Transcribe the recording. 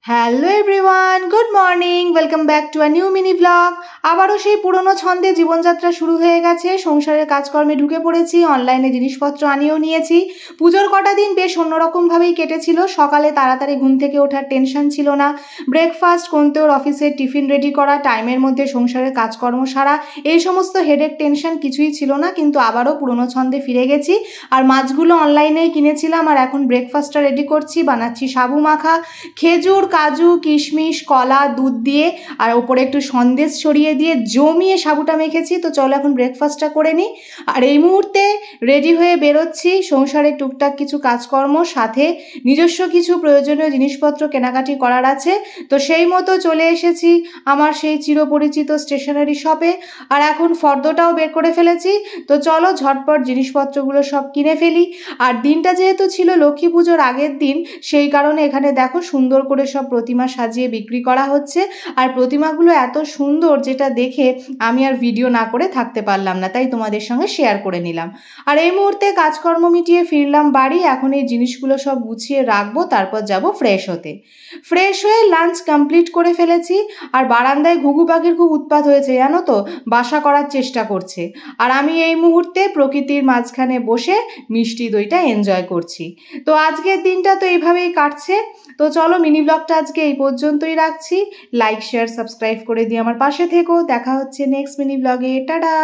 Hello everyone, good morning, welcome back to a new mini blog. আবারও সেই পুরনো ছন্দে জীবনযাত্রা শুরু হয়ে গেছে। সংসারের কাজকর্মে ঢুকে পড়েছি, অনলাইনে জিনিসপত্র আনিয়েও নিয়েছি। পুজোর কটা দিন বেশ অন্যরকমভাবেই কেটেছিল। সকালে তাড়াতাড়ি ঘুম থেকে ওঠার টেনশন ছিল না, ব্রেকফাস্ট কোনতেওর অফিসের টিফিন রেডি করা, টাইমের মধ্যে সংসারের কাজকর্ম সারা, এই সমস্ত হেডেক টেনশন কিছুই ছিল না। কিন্তু আবারও পুরনো ছন্দে ফিরে গেছি। আর মাছগুলো অনলাইনেই কিনেছিলাম, আর এখন ব্রেকফাস্টটা রেডি করছি। বানাচ্ছি সাবু মাখা, খেজুর, কাজু, কিশমিশ, কলা, দুধ দিয়ে আর ওপরে একটু সন্দেশ ছড়িয়ে দিয়ে জমিয়ে সাবুটা মেখেছি। তো চলো এখন ব্রেকফাস্টটা করে নিই। আর এই মুহূর্তে রেডি হয়ে বেরোচ্ছি। সংসারে টুকটাক কিছু কাজকর্ম, সাথে নিজস্ব কিছু প্রয়োজনীয় জিনিসপত্র কেনাকাটি করার আছে। তো সেই মতো চলে এসেছি আমার সেই চিরপরিচিত স্টেশনারি শপে। আর এখন ফর্দটাও বের করে ফেলেছি। তো চলো ঝটপট জিনিসপত্রগুলো সব কিনে ফেলি। আর দিনটা যেহেতু ছিল লক্ষ্মী পুজোর আগের দিন, সেই কারণে এখানে দেখো সুন্দর করে সব প্রতিমা সাজিয়ে বিক্রি করা হচ্ছে। আর প্রতিমাগুলো এত সুন্দর, যেটা দেখে আমি আর ভিডিও না করে থাকতে পারলাম না, তাই তোমাদের সঙ্গে শেয়ার করে নিলাম। আর এই মুহূর্তে কাজকর্ম মিটিয়ে ফিরলাম বাড়ি। এখন এই জিনিসগুলো সব গুছিয়ে রাখবো, তারপর যাব ফ্রেশ হতে। ফ্রেশ হয়ে লাঞ্চ কমপ্লিট করে ফেলেছি। আর বারান্দায় ঘুঘু পাখির খুব উৎপাত হয়েছে জানো তো, বাসা করার চেষ্টা করছে। আর আমি এই মুহূর্তে প্রকৃতির মাঝখানে বসে মিষ্টি দইটা এনজয় করছি। তো আজকের দিনটা তো এইভাবেই কাটছে। তো চলো মিনি ব্লগটা আজকে এই পর্যন্তই রাখছি। লাইক, শেয়ার, সাবস্ক্রাইব করে দিয়ে আমার পাশে থেকো। দেখা হচ্ছে নেক্সট মিনি ব্লগে। টাটা।